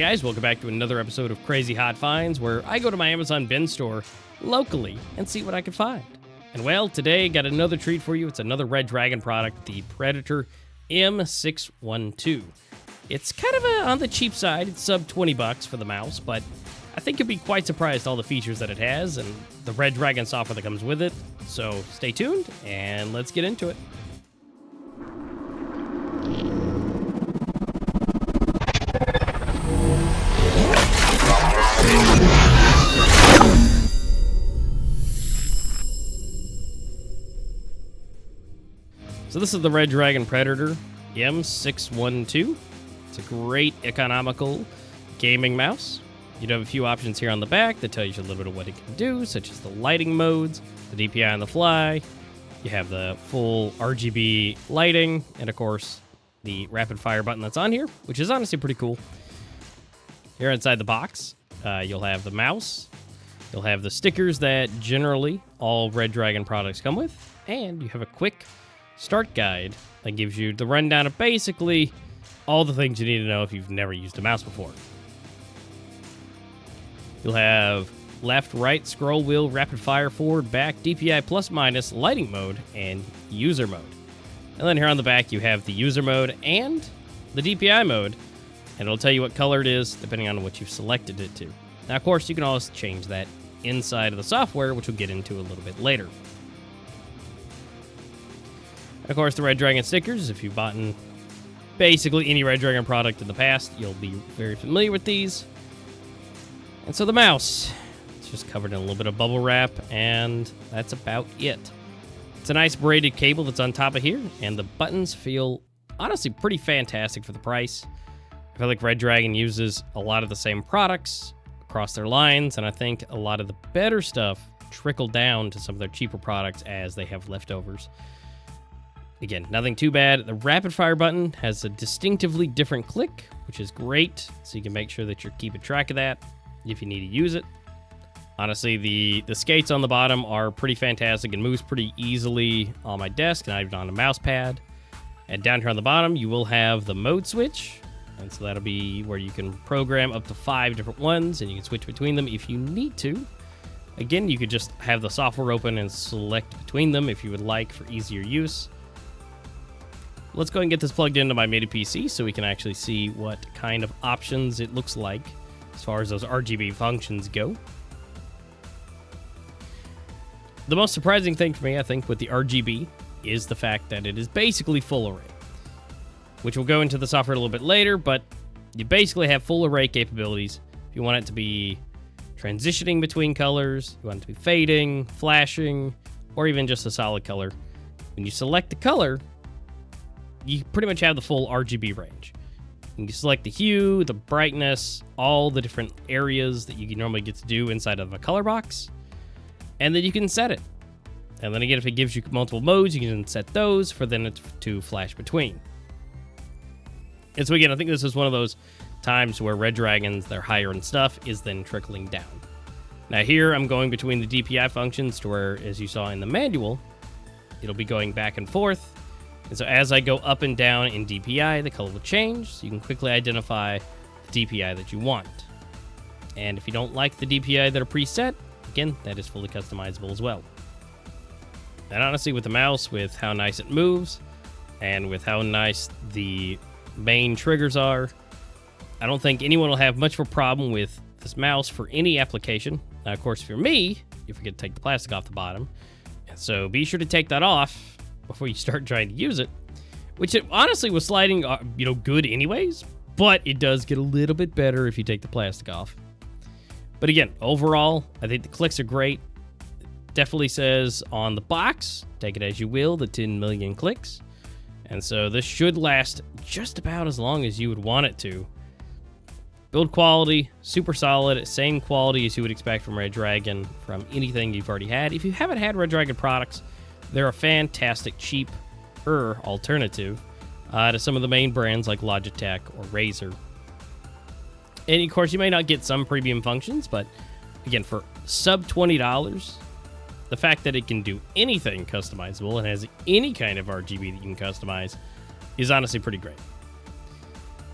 guys, welcome back to another episode of Crazy Hot Finds, where I go to my Amazon bin store locally and see what I can find. And well, today got another treat for you. It's another Redragon product, the Predator M612. It's kind of on the cheap side. It's sub 20 bucks for the mouse, but I think you'll be quite surprised all the features that it has and the Redragon software that comes with it. So stay tuned and let's get into it. So this is the Redragon Predator M612. It's a great economical gaming mouse. You do have a few options here on the back that tell you a little bit of what it can do, such as the lighting modes, the DPI on the fly. You have the full RGB lighting, and of course, the rapid fire button that's on here, which is honestly pretty cool. Here inside the box, you'll have the mouse. You'll have the stickers that generally all Redragon products come with, and you have a quick start guide that gives you the rundown of basically all the things you need to know if you've never used a mouse before. You'll have left, right, scroll wheel, rapid fire, forward, back, DPI plus minus, lighting mode, and user mode. And then here on the back you have the user mode and the DPI mode, and it'll tell you what color it is depending on what you've selected it to. Now of course you can always change that inside of the software, which we'll get into a little bit later. Of course, the Redragon stickers, if you've bought basically any Redragon product in the past, you'll be very familiar with these. And so the mouse, it's just covered in a little bit of bubble wrap, and that's about it. It's a nice braided cable that's on top of here, and the buttons feel honestly pretty fantastic for the price. I feel like Redragon uses a lot of the same products across their lines, and I think a lot of the better stuff trickle down to some of their cheaper products as they have leftovers. Again, nothing too bad. The rapid fire button has a distinctively different click, which is great, so you can make sure that you're keeping track of that if you need to use it. Honestly, the skates on the bottom are pretty fantastic and moves pretty easily on my desk, not even on a mouse pad. And down here on the bottom, you will have the mode switch, and so that'll be where you can program up to 5 different ones, and you can switch between them if you need to. Again, you could just have the software open and select between them if you would like for easier use. Let's go ahead and get this plugged into my MIDI PC so we can actually see what kind of options it looks like as far as those RGB functions go. The most surprising thing for me, I think, with the RGB is the fact that it is basically full array, which we'll go into the software a little bit later, but you basically have full array capabilities. If you want it to be transitioning between colors, you want it to be fading, flashing, or even just a solid color. When you select the color, you pretty much have the full RGB range. You can select the hue, the brightness, all the different areas that you normally get to do inside of a color box, and then you can set it. And then again, if it gives you multiple modes, you can set those for then it to flash between. And so again, I think this is one of those times where Redragons, their higher end stuff, is then trickling down. Now here, I'm going between the DPI functions to where, as you saw in the manual, it'll be going back and forth. And so as I go up and down in DPI, the color will change, so you can quickly identify the DPI that you want. And if you don't like the DPI that are preset, again, that is fully customizable as well. And honestly, with the mouse, with how nice it moves, and with how nice the main triggers are, I don't think anyone will have much of a problem with this mouse for any application. Now, of course, if you're me, you forget to take the plastic off the bottom. And so be sure to take that off before you start trying to use it, which it honestly was sliding, good anyways, but it does get a little bit better if you take the plastic off. But again, overall, I think the clicks are great. Definitely says on the box, take it as you will, the 10 million clicks. And so this should last just about as long as you would want it to. Build quality, super solid, same quality as you would expect from Redragon, from anything you've already had. If you haven't had Redragon products, they're a fantastic, cheaper alternative to some of the main brands like Logitech or Razer. And of course, you may not get some premium functions, but again, for sub $20, the fact that it can do anything customizable and has any kind of RGB that you can customize is honestly pretty great.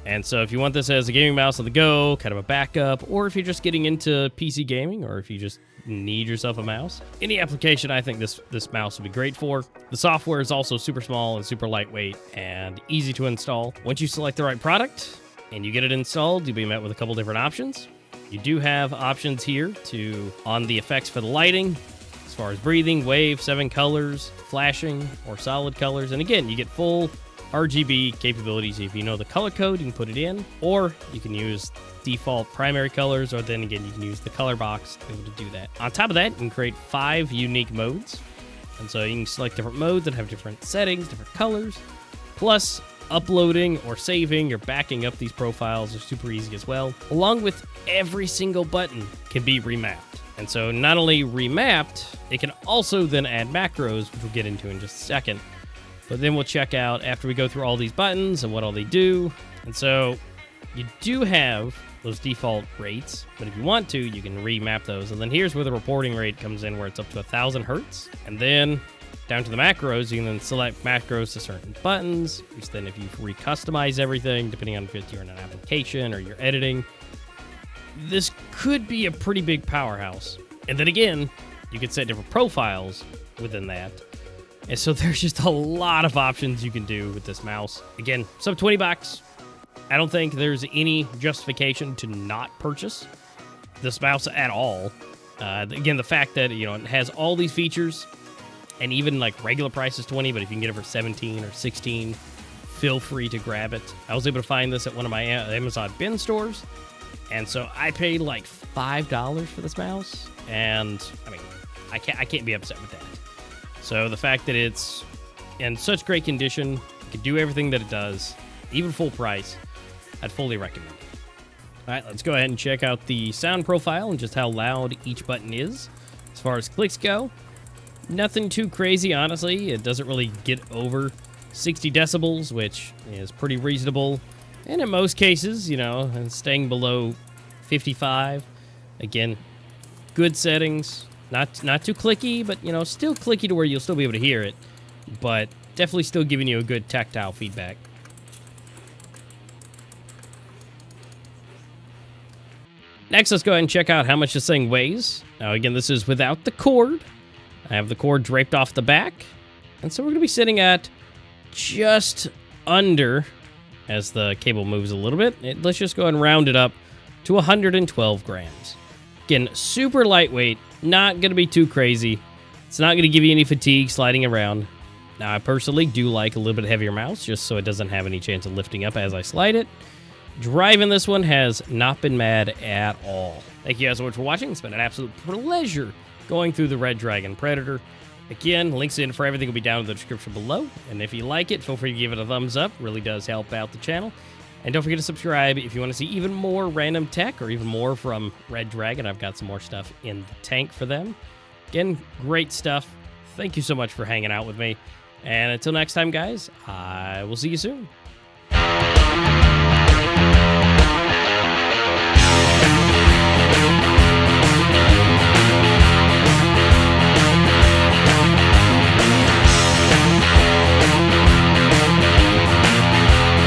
And so if you want this as a gaming mouse on the go, kind of a backup, or if you're just getting into PC gaming, or if you just need yourself a mouse, any application I think this mouse would be great for. The software is also super small and super lightweight and easy to install. Once you select the right product and you get it installed, you'll be met with a couple different options. You do have options here on the effects for the lighting, as far as breathing, wave, 7 colors, flashing, or solid colors. And again, you get full RGB capabilities. If you know the color code, you can put it in, or you can use default primary colors, or then again, you can use the color box to be able to do that. On top of that, you can create 5 unique modes. And so you can select different modes that have different settings, different colors, plus uploading or saving or backing up these profiles are super easy as well. Along with every single button can be remapped. And so not only remapped, it can also then add macros, which we'll get into in just a second. But then we'll check out after we go through all these buttons and what all they do. And so you do have those default rates, but if you want to, you can remap those. And then here's where the reporting rate comes in, where it's up to 1,000 hertz. And then down to the macros, you can then select macros to certain buttons, which then if you recustomize everything, depending on if you're in an application or you're editing, this could be a pretty big powerhouse. And then again, you can set different profiles within that. And so there's just a lot of options you can do with this mouse. Again, sub 20 bucks. I don't think there's any justification to not purchase this mouse at all. Again, the fact that, you know, it has all these features, and even like regular price is 20, but if you can get it for 17 or 16, feel free to grab it. I was able to find this at one of my Amazon bin stores. And so I paid like $5 for this mouse. And I mean, I can't be upset with that. So the fact that it's in such great condition, it can do everything that it does, even full price, I'd fully recommend it. All right, let's go ahead and check out the sound profile and just how loud each button is. As far as clicks go, nothing too crazy, honestly. It doesn't really get over 60 decibels, which is pretty reasonable. And in most cases, you know, staying below 55. Again, good settings. Not too clicky, but, you know, still clicky to where you'll still be able to hear it. But definitely still giving you a good tactile feedback. Next, let's go ahead and check out how much this thing weighs. Now, again, this is without the cord. I have the cord draped off the back. And so we're going to be sitting at just under, as the cable moves a little bit, let's just go ahead and round it up to 112 grams. Again, super lightweight, not going to be too crazy. It's not going to give you any fatigue sliding around. Now, I personally do like a little bit heavier mouse, just so it doesn't have any chance of lifting up as I slide it. Driving this one has not been mad at all. Thank you guys so much for watching. It's been an absolute pleasure going through the Redragon Predator. Again, links in for everything will be down in the description below. And if you like it, feel free to give it a thumbs up. It really does help out the channel. And don't forget to subscribe if you want to see even more random tech or even more from Redragon. I've got some more stuff in the tank for them. Again, great stuff. Thank you so much for hanging out with me. And until next time, guys, I will see you soon.